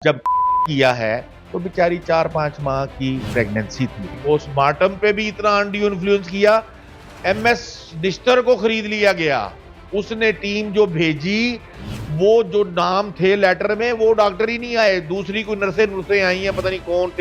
जब किया है तो बेचारी 4-5 माह की प्रेगनेंसी थी। पोस्टमार्टम पे भी इतना अनड्यू इन्फ्लुएंस किया, एमएस निश्तर को खरीद लिया गया। उसने टीम जो भेजी, वो जो नाम थे लेटर में वो डॉक्टर ही नहीं आए, दूसरी कोई नर्सें आई हैं, पता नहीं कौन,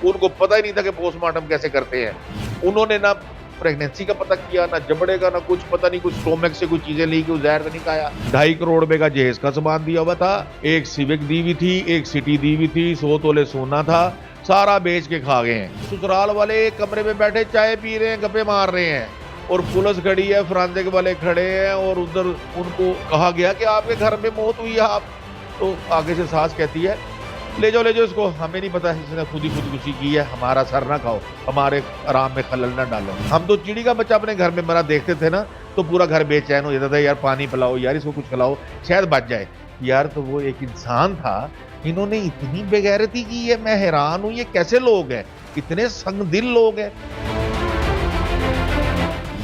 उनको पता ही नहीं था कि पोस्टमार्टम कैसे करते हैं। उन्होंने ना प्रेगनेंसी का पता किया, ना जबड़े का, ना कुछ पता नहीं, कुछ स्टोमक से कुछ चीजें ली कि जहर तो नहीं खाया। 2.5 करोड़ रुपए का जहेज का सामान दिया हुआ था, एक सिविक दी हुई थी, एक सिटी दी हुई थी, 100 तोले सोना था, सारा बेच के खा गए हैं। ससुराल वाले एक कमरे में बैठे चाय पी रहे हैं, गप्पे मार रहे हैं, और पुलिस खड़ी है, फॉरेंसिक वाले खड़े हैं, और उधर उनको कहा गया कि आपके घर में मौत हुई है। आप तो आगे से सास कहती है ले जाओ इसको, हमें नहीं पता इसने खुद ही खुदकुशी की है, हमारा सर ना खाओ, हमारे आराम में खलल ना डालो। हम तो चिड़ी का बच्चा अपने घर में मरा देखते थे ना, तो पूरा घर बेचैन हो जाता था, यार पानी पिलाओ, यार इसको कुछ खिलाओ, शायद बच जाए। यार तो वो एक इंसान था, इन्होंने इतनी बेगैरती की है, मैं हैरान हूं, ये कैसे लोग हैं, इतने संगदिल लोग हैं।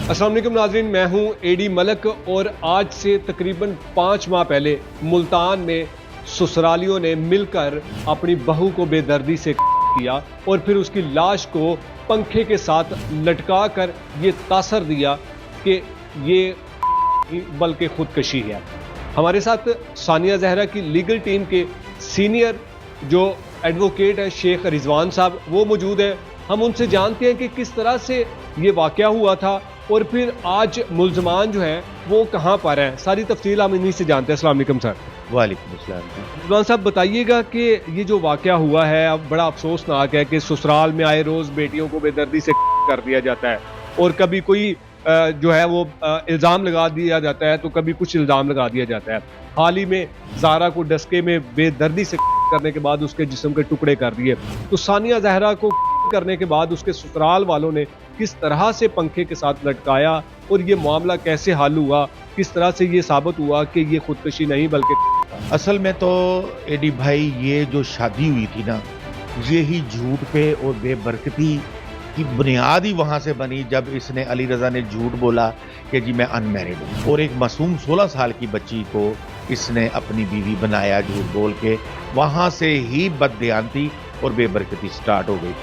अस्सलाम वालेकुम नाज़रीन, मैं हूं एडी मलक, और आज से तकरीबन 5 माह पहले मुल्तान में ससुरालियों ने मिलकर अपनी बहू को बेदर्दी से किया और फिर उसकी लाश को पंखे के साथ लटका कर ये तासर दिया कि ये बल्कि खुदकशी है। हमारे साथ सानिया ज़हरा की लीगल टीम के सीनियर जो एडवोकेट है शेख रिजवान साहब, वो मौजूद है। हम उनसे जानते हैं कि किस तरह से ये वाक़या हुआ था और फिर आज मुल्ज़मान जो है वो कहाँ पर हैं। सारी तफसील हम इन्हीं से जानते हैं। अस्सलाम वालेकुम सर। वालेकुम अस्सलाम। रिजवान साहब, बताइएगा कि ये जो वाक़या हुआ है, अब बड़ा अफसोसनाक है कि ससुराल में आए रोज़ बेटियों को बेदर्दी से कर दिया जाता है, और कभी कोई जो है वो इल्ज़ाम लगा दिया जाता है, तो कभी कुछ इल्ज़ाम लगा दिया जाता है। हाल ही में ज़ारा को डस्के में बेदर्दी से करने के बाद उसके जिस्म के टुकड़े कर दिए, तो सानिया ज़हरा को करने के बाद उसके ससुराल वालों ने किस तरह से पंखे के साथ लटकाया और ये मामला कैसे हल हुआ, किस तरह से ये साबित हुआ कि ये खुदकशी नहीं बल्कि असल में तो एडी भाई, ये जो शादी हुई थी ना, ये ही झूठ पे और बेबरकती की बुनियाद ही वहां से बनी, जब इसने अली रजा ने झूठ बोला कि जी मैं अनमैरिड हूँ, और एक मासूम 16 साल की बच्ची को इसने अपनी बीवी बनाया झूठ बोल के। वहां से ही बददियानती और बेबरकती स्टार्ट हो गई,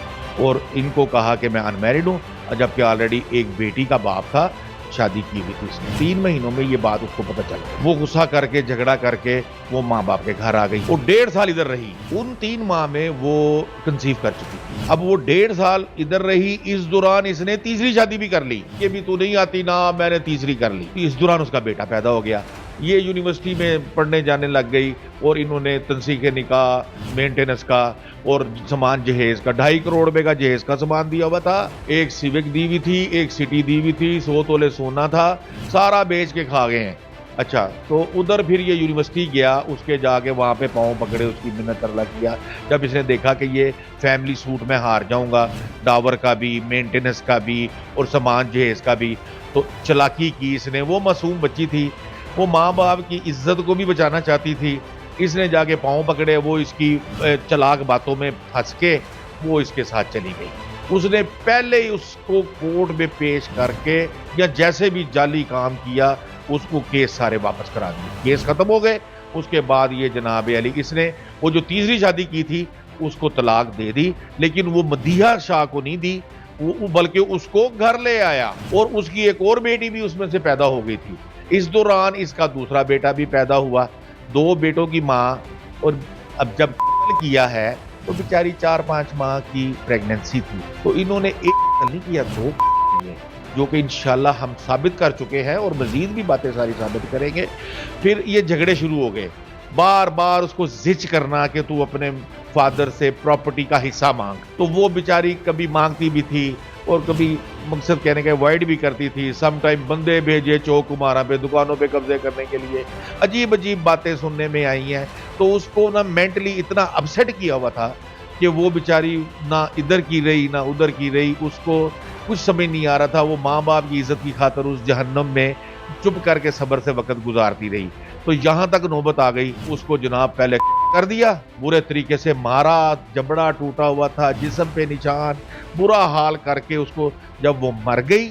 और इनको कहा कि मैं अनमैरिड हूँ, जबकि ऑलरेडी एक बेटी का बाप था, शादी की हुई थी इसने। 3 महीनों में ये बात उसको पता चला, वो गुस्सा करके झगड़ा करके वो माँ बाप के घर आ गई। वो 1.5 साल इधर रही, उन 3 माह में वो कंसीव कर चुकी थी। अब वो 1.5 साल इधर रही, इस दौरान इसने तीसरी शादी भी कर ली, ये भी तू नहीं आती ना, मैंने तीसरी कर ली। इस दौरान उसका बेटा पैदा हो गया, ये यूनिवर्सिटी में पढ़ने जाने लग गई, और इन्होंने तनसीह निकाह, मेंटेनेंस का और सामान जहेज का 2.5 करोड़ रुपए का जहेज का सामान दिया हुआ था, एक सिविक दी हुई थी, एक सिटी दी हुई थी, 100 तोले सोना था, सारा बेच के खा गए हैं। अच्छा, तो उधर फिर ये यूनिवर्सिटी गया, उसके जाके वहाँ पे पाँव पकड़े, उसकी मिन्नत तरला किया। जब इसने देखा कि ये फैमिली सूट में हार जाऊंगा, डावर का भी, मेंटेनेंस का भी और सामान जहेज का भी, तो चालाकी की इसने। वो मासूम बच्ची थी, वो माँ बाप की इज्जत को भी बचाना चाहती थी, इसने जाके पाँव पकड़े, वो इसकी चालाक बातों में फंस के वो इसके साथ चली गई। उसने पहले ही उसको कोर्ट में पेश करके या जैसे भी जाली काम किया, उसको केस सारे वापस करा दिए, केस खत्म हो गए। उसके बाद ये जनाब अली, इसने वो जो तीसरी शादी की थी उसको तलाक दे दी, लेकिन वो मदीहा शाह को नहीं दी, वो बल्कि उसको घर ले आया, और उसकी एक और बेटी भी उसमें से पैदा हो गई थी। इस दौरान इसका दूसरा बेटा भी पैदा हुआ, 2 बेटों की माँ। और अब जब किया है तो बेचारी 4-5 माह की प्रेगनेंसी थी, तो इन्होंने एक नहीं किया, 2 किए, जो कि इंशाल्लाह हम साबित कर चुके हैं, और मजीद भी बातें सारी साबित करेंगे। फिर ये झगड़े शुरू हो गए, बार बार उसको जिच करना कि तू अपने फादर से प्रॉपर्टी का हिस्सा मांग, तो वो बेचारी कभी मांगती भी थी और कभी मकसद कहने के अवॉइड भी करती थी। सम टाइम बंदे भेजे चौक कुमारा पे, दुकानों पे कब्जे करने के लिए, अजीब अजीब बातें सुनने में आई हैं। तो उसको ना मेंटली इतना अपसेट किया हुआ था कि वो बेचारी ना इधर की रही ना उधर की रही, उसको कुछ समझ नहीं आ रहा था। वो माँ बाप की इज्जत की खातिर उस जहन्नम में चुप करके सब्र से वक्त गुजारती रही। तो यहाँ तक नौबत आ गई, उसको जनाब पहले कर दिया, बुरे तरीके से मारा, जबड़ा टूटा हुआ था, जिस्म पे निशान, बुरा हाल करके उसको जब वो मर गई,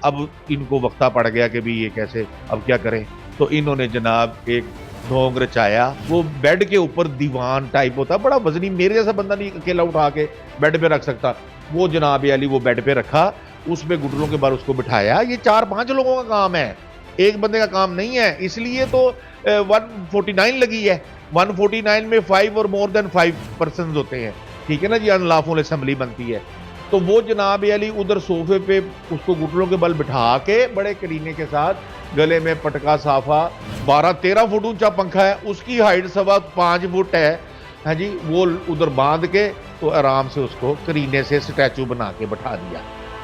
अब इनको वक्ता पड़ गया कि भी ये कैसे, अब क्या करें। तो इन्होंने जनाब एक ढोंग रचाया। वो बेड के ऊपर दीवान टाइप होता, बड़ा वजनी, मेरे जैसा बंदा नहीं अकेला उठा के बेड पे रख सकता। वो जनाब अली वो बेड पे रखा, उसमें घुटनों के बाद उसको बिठाया। ये 4-5 लोगों का काम है, एक बंदे का काम नहीं है, इसलिए तो 149 लगी है। 149 में 5 और मोर देन 5 पर्सन होते हैं, ठीक है ना जी, अनलॉफुल असेंबली बनती है। तो वो जनाब अली उधर सोफे पे उसको घुटनों के बल बिठा के बड़े करीने के साथ, गले में पटका साफा, 12-13 फुट ऊंचा पंखा है, उसकी हाइट 5.25 फुट है, हाँ जी, वो उधर बांध के तो आराम से उसको करीने से स्टैचू बना के बैठा दिया।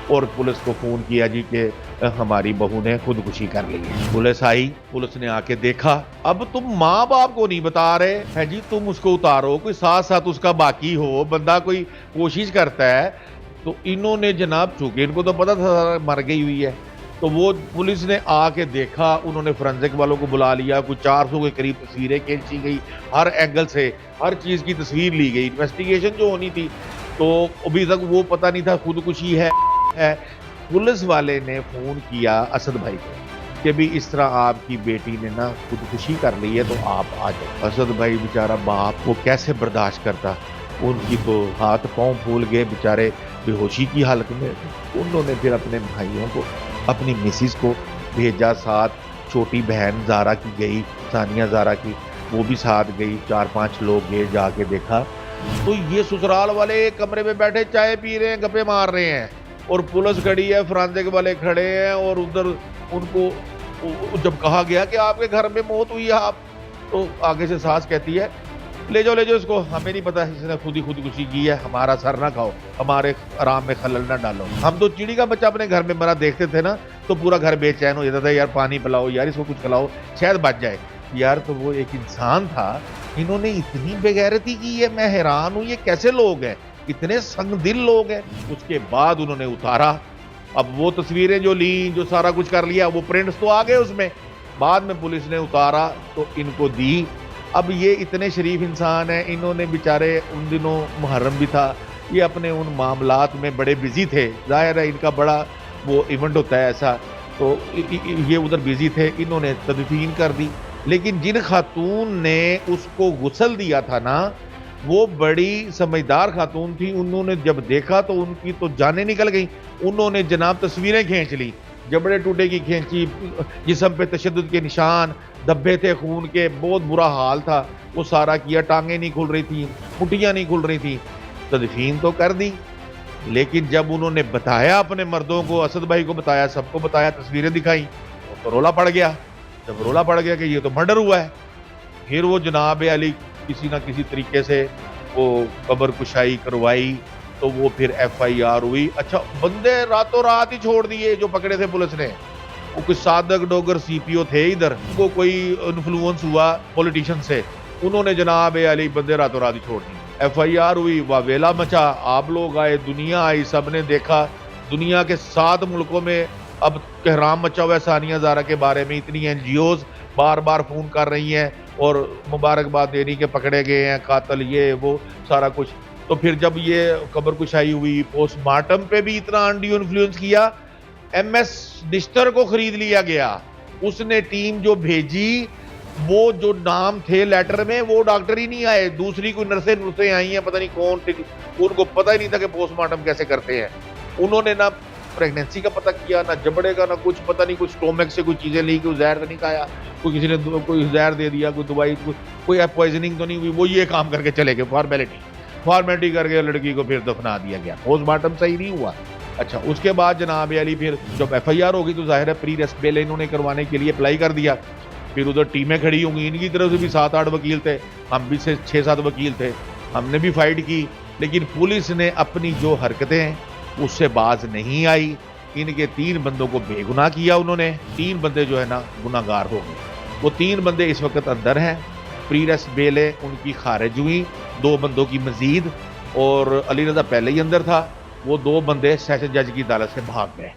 और पुलिस को फोन किया जी कि हमारी बहू ने खुदकुशी कर ली है। पुलिस आई, पुलिस ने आके देखा। अब तुम माँ बाप को नहीं बता रहे हैं जी, तुम उसको उतारो, कोई साथ साथ उसका बाकी हो, बंदा कोई कोशिश करता है। तो इन्होंने जनाब, चूंकि इनको तो पता था मर गई हुई है, तो वो पुलिस ने आके देखा, उन्होंने फोरेंसिक वालों को बुला लिया, कुछ 400 के करीब तस्वीरें खींची गई, हर एंगल से हर चीज़ की तस्वीर ली गई। इन्वेस्टिगेशन जो होनी थी, तो अभी तक वो पता नहीं था खुदकुशी है। पुलिस वाले ने फोन किया असद भाई को कि भी इस तरह आपकी बेटी ने ना खुदकुशी कर ली है, तो आप आ जाओ। असद भाई बेचारा बाप को कैसे बर्दाश्त करता, उनकी तो हाथ पांव फूल गए, बेचारे बेहोशी की हालत में। उन्होंने फिर अपने भाइयों को, अपनी मिसिस को भेजा साथ, छोटी बहन ज़ारा की गई, सानिया ज़ारा की, वो भी साथ गई। 4-5 लोग गए, जाके देखा तो ये ससुराल वाले एक कमरे में बैठे चाय पी रहे हैं, गप्पे मार रहे हैं, और पुलिस खड़ी है, फोरेंसिक वाले खड़े हैं। और उधर उनको जब कहा गया कि आपके घर में मौत हुई है, आप, तो आगे से सास कहती है ले जाओ इसको, हमें नहीं पता इसने खुद ही खुदकुशी की है, हमारा सर ना खाओ, हमारे आराम में खलल ना डालो। हम तो चिड़ी का बच्चा अपने घर में मरा देखते थे ना, तो पूरा घर बेचैन हो जाता था, यार पानी पिलाओ, यार इसको कुछ खिलाओ, शायद बच जाए। यार तो वो एक इंसान था, इन्होंने इतनी बेगैरती की है, मैं हैरान हूँ, ये कैसे लोग हैं, इतने संगदिल लोग हैं। उसके बाद उन्होंने उतारा। अब वो तस्वीरें जो ली, जो सारा कुछ कर लिया, वो प्रिंट्स तो आ गए उसमें, बाद में पुलिस ने उतारा तो इनको दी। अब ये इतने शरीफ इंसान हैं, इन्होंने बेचारे, उन दिनों मुहर्रम भी था, ये अपने उन मामलात में बड़े बिजी थे, जाहिर है इनका बड़ा वो इवेंट होता है ऐसा, तो ये उधर बिजी थे, इन्होंने तदफीन कर दी। लेकिन जिन खातून ने उसको गुस्ल दिया था ना, वो बड़ी समझदार खातून थी। उन्होंने जब देखा तो उनकी तो जानें निकल गई। उन्होंने जनाब तस्वीरें खींच ली, जबड़े टूटे की खींची, जिस्म पे तशद्दुद के निशान, धब्बे थे खून के, बहुत बुरा हाल था, वो सारा किया। टांगें नहीं खुल रही थी, मुठियाँ नहीं खुल रही थी, तदफीन तो कर दी। लेकिन जब उन्होंने बताया अपने मर्दों को, असद भाई को बताया, सबको बताया, तस्वीरें दिखाई, तो रोला पड़ गया। जब रोला पड़ गया कि ये तो मर्डर हुआ है, फिर वो जनाब अली किसी ना किसी तरीके से वो कब्र कुशाई करवाई, तो वो फिर FIR हुई। अच्छा, बंदे रातों रात ही छोड़ दिए जो पकड़े थे पुलिस ने। वो कुछ सादक डोगर CPO थे इधर, उनको कोई इन्फ्लुएंस हुआ पॉलिटिशियन से, उन्होंने जनाब अली बंदे रातों रात ही छोड़ दिए। FIR हुई, वावेला मचा, आप लोग आए, दुनिया आई, सब ने देखा। दुनिया के 7 मुल्कों में अब कहराम मचा हुआ है सानिया ज़ारा के बारे में। इतनी NGOs बार बार फोन कर रही हैं और मुबारकबाद देनी के पकड़े गए हैं कातिल, ये वो सारा कुछ। तो फिर जब ये कब्र कुशाई हुई, पोस्टमार्टम पे भी इतना अनड्यू इन्फ्लुएंस किया, MS निश्तर को खरीद लिया गया। उसने टीम जो भेजी, वो जो नाम थे लेटर में, वो डॉक्टर ही नहीं आए, दूसरी कोई नर्सें आई हैं, पता नहीं कौन, उनको पता ही नहीं था कि पोस्टमार्टम कैसे करते हैं। उन्होंने ना प्रेगनेंसी का पता किया, ना जबड़े का, ना कुछ, पता नहीं कुछ स्टोमक से कुछ चीज़ें ली, कोई जहर तो नहीं खाया, कोई किसी ने कोई जहर दे दिया, कोई दवाई, कोई पॉइजनिंग तो नहीं हुई। वो ये काम करके चले गए, फॉर्मेलिटी करके लड़की को फिर दफना दिया गया। पोस्टमार्टम सही नहीं हुआ। अच्छा, उसके बाद जनाब अली फिर जब FIR होगी तो जाहिर है प्री रेस्ट बेल इन्होंने करवाने के लिए अप्लाई कर दिया। फिर उधर टीमें खड़ी होंगी, इनकी तरफ से भी 7-8 वकील थे, हम भी से 6-7 वकील थे, हमने भी फाइट की। लेकिन पुलिस ने अपनी जो हरकतें उससे बाज नहीं आई। इनके 3 बंदों को बेगुनाह किया उन्होंने। 3 बंदे जो है ना गुनाहगार हो गए। वो 3 बंदे इस वक्त अंदर हैं, प्री रेस्ट बेलें उनकी खारिज हुई, 2 बंदों की मजीद, और अली रजा पहले ही अंदर था। वो 2 बंदे सेशन जज की अदालत से भाग गए।